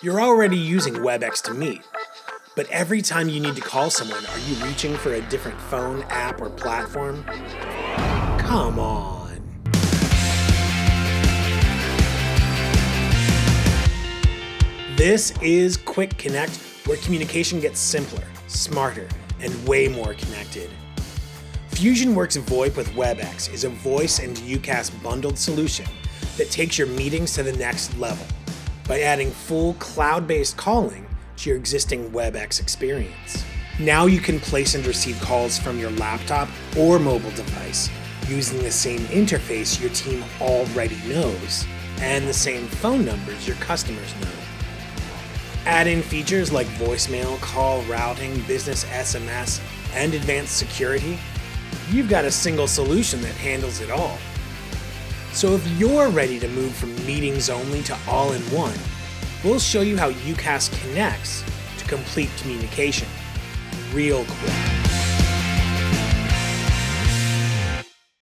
You're already using Webex to meet, but every time you need to call someone, are you reaching for a different phone, app, or platform? Come on. This is Quick Connect, where communication gets simpler, smarter, and way more connected. FusionWorks VoIP with Webex is a voice and UCaaS bundled solution that takes your meetings to the next level by adding full cloud-based calling to your existing Webex experience. Now you can place and receive calls from your laptop or mobile device using the same interface your team already knows and the same phone numbers your customers know. Add in features like voicemail, call routing, business SMS, and advanced security. You've got a single solution that handles it all. So if you're ready to move from meetings only to all-in-one, we'll show you how UCaaS connects to complete communication real quick.